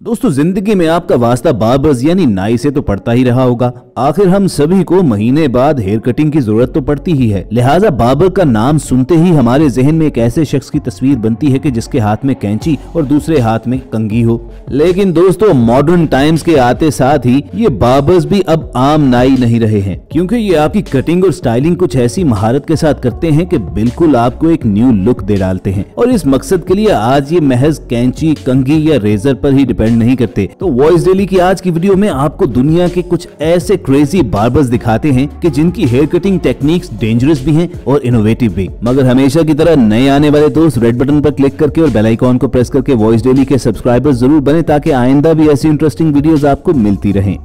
दोस्तों जिंदगी में आपका वास्ता बार्बर्स यानी नाई से तो पड़ता ही रहा होगा। आखिर हम सभी को महीने बाद हेयर कटिंग की जरूरत तो पड़ती ही है। लिहाजा बार्बर का नाम सुनते ही हमारे जहन में एक ऐसे शख्स की तस्वीर बनती है कि जिसके हाथ में कैंची और दूसरे हाथ में कंघी हो। लेकिन दोस्तों मॉडर्न टाइम्स के आते साथ ही ये बार्बर्स भी अब आम नाई नहीं रहे हैं, क्योंकि ये आपकी कटिंग और स्टाइलिंग कुछ ऐसी महारत के साथ करते हैं कि बिल्कुल आपको एक न्यू लुक दे डालते हैं। और इस मकसद के लिए आज ये महज कैंची, कंघी या रेजर पर ही डिपेंड नहीं करते। तो वॉइस डेली की आज की वीडियो में आपको दुनिया के कुछ ऐसे क्रेजी बार्बर्स दिखाते हैं कि जिनकी हेयर कटिंग टेक्निक्स डेंजरस भी हैं और इनोवेटिव भी। मगर हमेशा की तरह नए आने वाले दोस्त रेड बटन पर क्लिक करके और बेल आइकॉन को प्रेस करके वॉइस डेली के सब्सक्राइबर जरूर बने, ताकि आइंदा भी ऐसी इंटरेस्टिंग वीडियोस आपको मिलती रहें।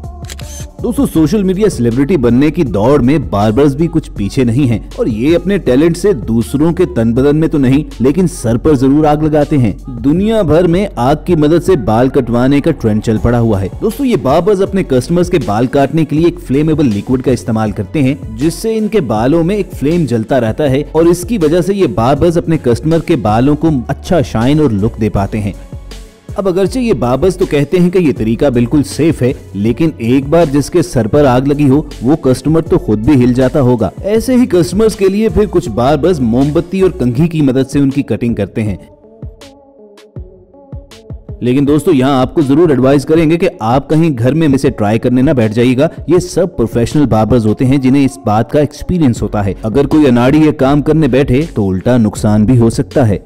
दोस्तों सोशल मीडिया सेलिब्रिटी बनने की दौड़ में बार्बर्स भी कुछ पीछे नहीं हैं और ये अपने टैलेंट से दूसरों के तन बदन में तो नहीं लेकिन सर पर जरूर आग लगाते हैं। दुनिया भर में आग की मदद से बाल कटवाने का ट्रेंड चल पड़ा हुआ है। दोस्तों ये बार्बर्स अपने कस्टमर्स के बाल काटने के लिए एक फ्लेमेबल लिक्विड का इस्तेमाल करते हैं, जिससे इनके बालों में एक फ्लेम जलता रहता है और इसकी वजह से ये बार्बर्स अपने कस्टमर के बालों को अच्छा शाइन और लुक दे पाते हैं। अब अगरचे ये बार्बर्स तो कहते हैं कि ये तरीका बिल्कुल सेफ है, लेकिन एक बार जिसके सर पर आग लगी हो वो कस्टमर तो खुद भी हिल जाता होगा। ऐसे ही कस्टमर्स के लिए फिर कुछ बार्बर्स मोमबत्ती और कंघी की मदद से उनकी कटिंग करते हैं। लेकिन दोस्तों यहाँ आपको जरूर एडवाइस करेंगे कि आप कहीं घर में इसे ट्राई करने ना बैठ जाइएगा। ये सब प्रोफेशनल बार्बर्स होते हैं जिन्हें इस बात का एक्सपीरियंस होता है। अगर कोई अनाड़ी ये काम करने बैठे तो उल्टा नुकसान भी हो सकता है।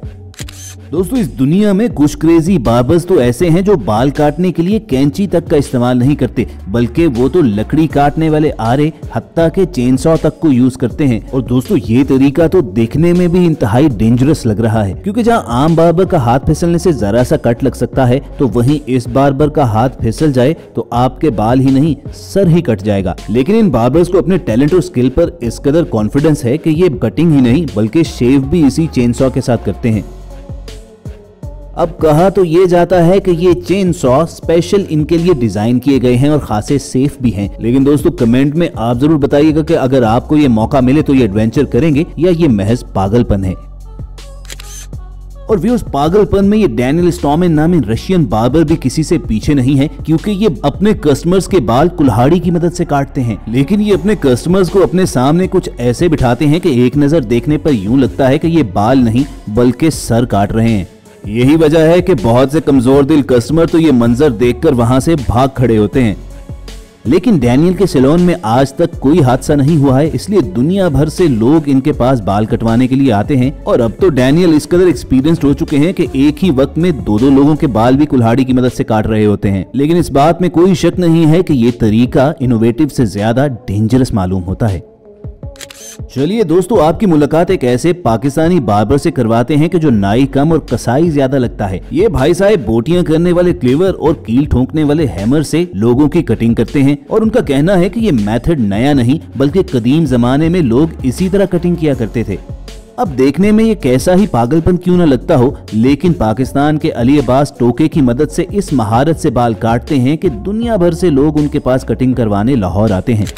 दोस्तों इस दुनिया में कुछ क्रेजी बार्बर्स तो ऐसे हैं जो बाल काटने के लिए कैंची तक का इस्तेमाल नहीं करते, बल्कि वो तो लकड़ी काटने वाले आरे हत्ता के चेनसॉ तक को यूज करते हैं। और दोस्तों ये तरीका तो देखने में भी इंतहाई डेंजरस लग रहा है, क्योंकि जहां आम बार्बर का हाथ फिसलने से जरा सा कट लग सकता है, तो वहीं इस बार्बर का हाथ फिसल जाए तो आपके बाल ही नहीं सर ही कट जाएगा। लेकिन इन बार्बर्स को अपने टैलेंट और स्किल पर इस कदर कॉन्फिडेंस है कि ये कटिंग ही नहीं बल्कि शेव भी इसी चेनसॉ के साथ करते हैं। अब कहा तो ये जाता है कि ये चेन सॉ स्पेशल इनके लिए डिजाइन किए गए हैं और खासे सेफ भी हैं। लेकिन दोस्तों कमेंट में आप जरूर बताइएगा कि अगर आपको ये मौका मिले तो ये एडवेंचर करेंगे या ये महज पागलपन है। और व्यूअर्स पागलपन में ये डैनियल स्टॉमेन नामी रशियन बार्बर भी किसी से पीछे नहीं है, क्योंकि ये अपने कस्टमर्स के बाल कुल्हाड़ी की मदद से काटते हैं। लेकिन ये अपने कस्टमर्स को अपने सामने कुछ ऐसे बिठाते हैं कि एक नजर देखने पर यूं लगता है कि ये बाल नहीं बल्कि सर काट रहे हैं। यही वजह है कि बहुत से कमजोर दिल कस्टमर तो ये मंजर देखकर वहां से भाग खड़े होते हैं। लेकिन डैनियल के सैलून में आज तक कोई हादसा नहीं हुआ है, इसलिए दुनिया भर से लोग इनके पास बाल कटवाने के लिए आते हैं। और अब तो डैनियल इस कदर एक्सपीरियंस्ड हो चुके हैं कि एक ही वक्त में दो लोगों के बाल भी कुल्हाड़ी की मदद से काट रहे होते हैं। लेकिन इस बात में कोई शक नहीं है कि ये तरीका इनोवेटिव से ज्यादा डेंजरस मालूम होता है। चलिए दोस्तों आपकी मुलाकात एक ऐसे पाकिस्तानी बार्बर से करवाते हैं कि जो नाई कम और कसाई ज्यादा लगता है। ये भाई साहब बोटियां करने वाले क्लेवर और कील ठोंकने वाले हैमर से लोगों की कटिंग करते हैं और उनका कहना है कि ये मेथड नया नहीं बल्कि कदीम जमाने में लोग इसी तरह कटिंग किया करते थे। अब देखने में ये कैसा ही पागलपन क्यों न लगता हो, लेकिन पाकिस्तान के अली अब्बास टोके की मदद से इस महारत से बाल काटते हैं कि दुनिया भर से लोग उनके पास कटिंग करवाने लाहौर आते हैं।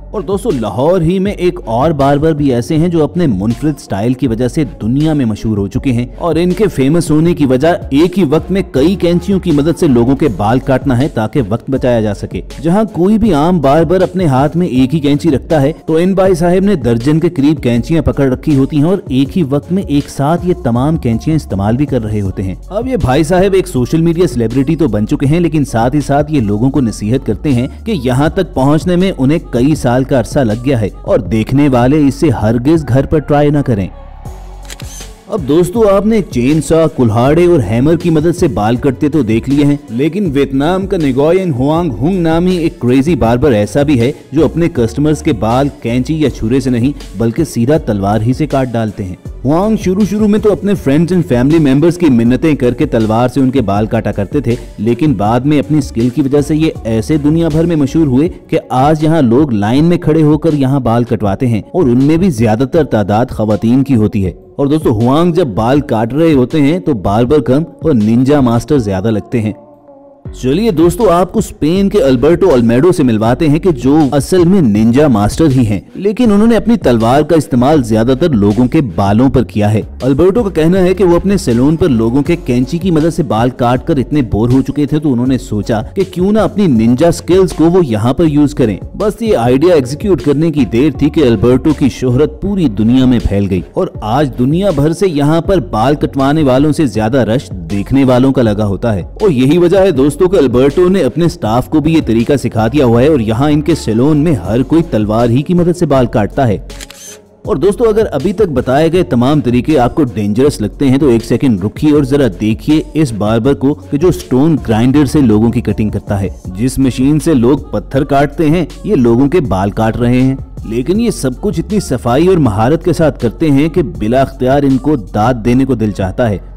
और दोस्तों लाहौर ही में एक और बार्बर भी ऐसे हैं जो अपने मुनफरिद स्टाइल की वजह से दुनिया में मशहूर हो चुके हैं। और इनके फेमस होने की वजह एक ही वक्त में कई कैंचियों की मदद से लोगों के बाल काटना है ताकि वक्त बचाया जा सके। जहां कोई भी आम बार्बर अपने हाथ में एक ही कैंची रखता है, तो इन भाई साहब ने दर्जन के करीब कैंचियां पकड़ रखी होती हैं और एक ही वक्त में एक साथ ये तमाम कैंचियां इस्तेमाल भी कर रहे होते हैं। अब ये भाई साहब एक सोशल मीडिया सेलिब्रिटी तो बन चुके हैं, लेकिन साथ ही साथ ये लोगों को नसीहत करते हैं कि यहाँ तक पहुँचने में उन्हें कई साल का अरसा लग गया है और देखने वाले इसे हरगिज घर पर ट्राई ना करें। अब दोस्तों आपने चेन सॉ, कुल्हाड़े और हैमर की मदद से बाल कटते तो देख लिए हैं, लेकिन वियतनाम का निगोयन हुआंग हुंग नामी एक क्रेजी बार्बर ऐसा भी है जो अपने कस्टमर्स के बाल कैंची या छुरे से नहीं बल्कि सीधा तलवार ही से काट डालते हैं। हुआंग शुरू में तो अपने फ्रेंड्स एंड फैमिली मेंबर्स की मिन्नतें करके तलवार से उनके बाल काटा करते थे, लेकिन बाद में अपनी स्किल की वजह से ये ऐसे दुनिया भर में मशहूर हुए कि आज यहाँ लोग लाइन में खड़े होकर यहाँ बाल कटवाते हैं और उनमें भी ज्यादातर तादाद खवातीन की होती है। और दोस्तों हुआंग जब बाल काट रहे होते हैं तो बार्बर कम और निंजा मास्टर ज्यादा लगते हैं। चलिए दोस्तों, आपको स्पेन के अल्बर्टो ओल्मेडो से मिलवाते हैं कि जो असल में निंजा मास्टर ही हैं, लेकिन उन्होंने अपनी तलवार का इस्तेमाल ज्यादातर लोगों के बालों पर किया है। अल्बर्टो का कहना है कि वो अपने सैलून पर लोगों के कैंची की मदद से बाल काटकर इतने बोर हो चुके थे, तो उन्होंने सोचा कि क्यों ना अपनी निंजा स्किल्स को वो यहाँ पर यूज करें। बस ये आइडिया एग्जीक्यूट करने की देर थी कि अल्बर्टो की शोहरत पूरी दुनिया में फैल गई और आज दुनिया भर से यहाँ पर बाल कटवाने वालों से ज्यादा रश देखने वालों का लगा होता है। और यही वजह है दोस्तों कि अल्बर्टो ने अपने स्टाफ को भी ये तरीका सिखा दिया हुआ है और यहाँ इनके सैलून में हर कोई तलवार ही की मदद से बाल काटता है। और दोस्तों, अगर अभी तक बताए गए तमाम तरीके आपको डेंजरस लगते हैं तो एक सेकंड रुकिए और जरा देखिए इस बार्बर को कि जो स्टोन ग्राइंडर से लोगों की कटिंग करता है। जिस मशीन से लोग पत्थर काटते हैं, ये लोगों के बाल काट रहे हैं। लेकिन ये सब कुछ इतनी सफाई और महारत के साथ करते हैं कि बिला अख्तियार इनको दाद देने को दिल चाहता है।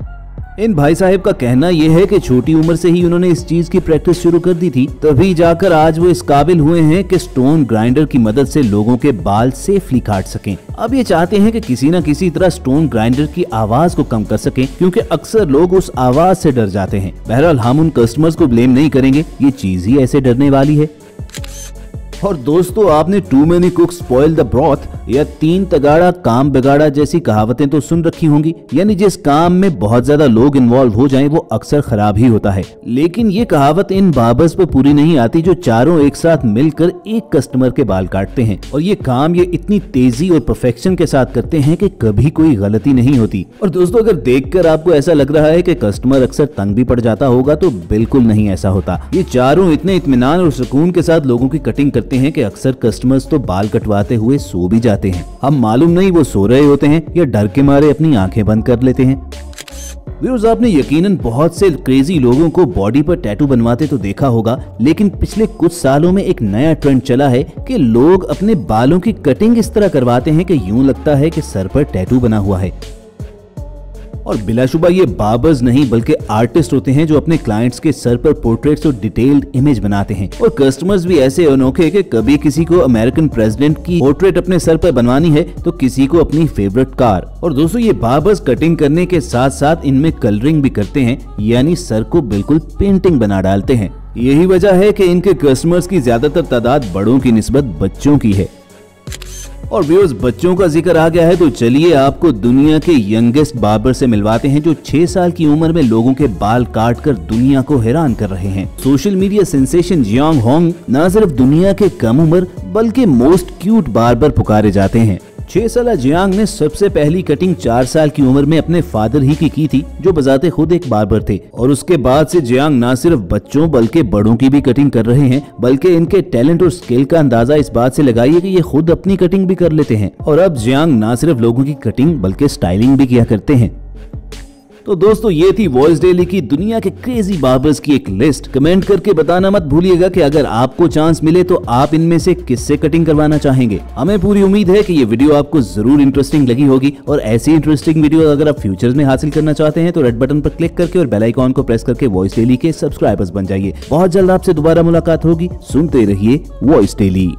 इन भाई साहब का कहना यह है कि छोटी उम्र से ही उन्होंने इस चीज की प्रैक्टिस शुरू कर दी थी, तभी जाकर आज वो इस काबिल हुए हैं कि स्टोन ग्राइंडर की मदद से लोगों के बाल सेफली काट सकें। अब ये चाहते हैं कि किसी न किसी तरह स्टोन ग्राइंडर की आवाज को कम कर सकें, क्योंकि अक्सर लोग उस आवाज से डर जाते हैं। बहरहाल हम उन कस्टमर्स को ब्लेम नहीं करेंगे, ये चीज ही ऐसे डरने वाली है। और दोस्तों, आपने too many cook spoil the broth या 3 तगाड़ा काम बिगाड़ा जैसी कहावतें तो सुन रखी होंगी, यानी जिस काम में बहुत ज्यादा लोग इन्वॉल्व हो जाएं वो अक्सर खराब ही होता है। लेकिन ये कहावत इन बार्बर्स पर पूरी नहीं आती जो चारों एक साथ मिलकर एक कस्टमर के बाल काटते हैं और ये काम ये इतनी तेजी और परफेक्शन के साथ करते हैं कि कभी कोई गलती नहीं होती। और दोस्तों, अगर देखकर आपको ऐसा लग रहा है कि कस्टमर अक्सर तंग भी पड़ जाता होगा, तो बिल्कुल नहीं ऐसा होता। ये चारों इतने इत्मीनान और सुकून के साथ लोगों की कटिंग करते हैं कि अक्सर कस्टमर्स तो बाल कटवाते हुए सो भी जाते हैं। हम मालूम नहीं वो सो रहे होते हैं या डर के मारे अपनी आंखें बंद कर लेते हैं। व्यूअर्स, आपने यकीनन बहुत से क्रेजी लोगों को बॉडी पर टैटू बनवाते तो देखा होगा, लेकिन पिछले कुछ सालों में एक नया ट्रेंड चला है कि लोग अपने बालों की कटिंग इस तरह करवाते हैं कि यूं लगता है कि सर पर टैटू बना हुआ है। और बिलाशुबा ये बार्बर्स नहीं बल्कि आर्टिस्ट होते हैं जो अपने क्लाइंट्स के सर पर पोर्ट्रेट्स और डिटेल्ड इमेज बनाते हैं। और कस्टमर्स भी ऐसे अनोखे कि कभी किसी को अमेरिकन प्रेसिडेंट की पोर्ट्रेट अपने सर पर बनवानी है तो किसी को अपनी फेवरेट कार। और दोस्तों, ये बार्बर्स कटिंग करने के साथ साथ इनमें कलरिंग भी करते हैं, यानी सर को बिल्कुल पेंटिंग बना डालते हैं। यही वजह है कि इनके कस्टमर्स की ज्यादातर तादाद बड़ों की निस्बत बच्चों की है। और व्यूअर्स, बच्चों का जिक्र आ गया है तो चलिए आपको दुनिया के यंगेस्ट बार्बर से मिलवाते हैं जो 6 साल की उम्र में लोगों के बाल काटकर दुनिया को हैरान कर रहे हैं। Social media sensation Jiang Hong न सिर्फ दुनिया के कम उम्र बल्कि मोस्ट क्यूट बार्बर पुकारे जाते हैं। 6 साल जियांग ने सबसे पहली कटिंग 4 साल की उम्र में अपने फादर ही की थी, जो बजाते खुद एक बार्बर थे। और उसके बाद से जियांग न सिर्फ बच्चों बल्कि बड़ों की भी कटिंग कर रहे हैं, बल्कि इनके टैलेंट और स्किल का अंदाजा इस बात से लगाइए कि ये खुद अपनी कटिंग भी कर लेते हैं। और अब जियांग न सिर्फ लोगों की कटिंग बल्कि स्टाइलिंग भी किया करते हैं। तो दोस्तों, ये थी वॉइस डेली की दुनिया के क्रेजी बार्बर्स की एक लिस्ट। कमेंट करके बताना मत भूलिएगा कि अगर आपको चांस मिले तो आप इनमें से किससे कटिंग करवाना चाहेंगे। हमें पूरी उम्मीद है कि ये वीडियो आपको जरूर इंटरेस्टिंग लगी होगी और ऐसी इंटरेस्टिंग वीडियो अगर आप फ्यूचर में हासिल करना चाहते हैं तो रेड बटन पर क्लिक करके और बेल आइकॉन को प्रेस करके वॉइस डेली के सब्सक्राइबर्स बन जाइए। बहुत जल्द आपसे दोबारा मुलाकात होगी। सुनते रहिए वॉइस डेली।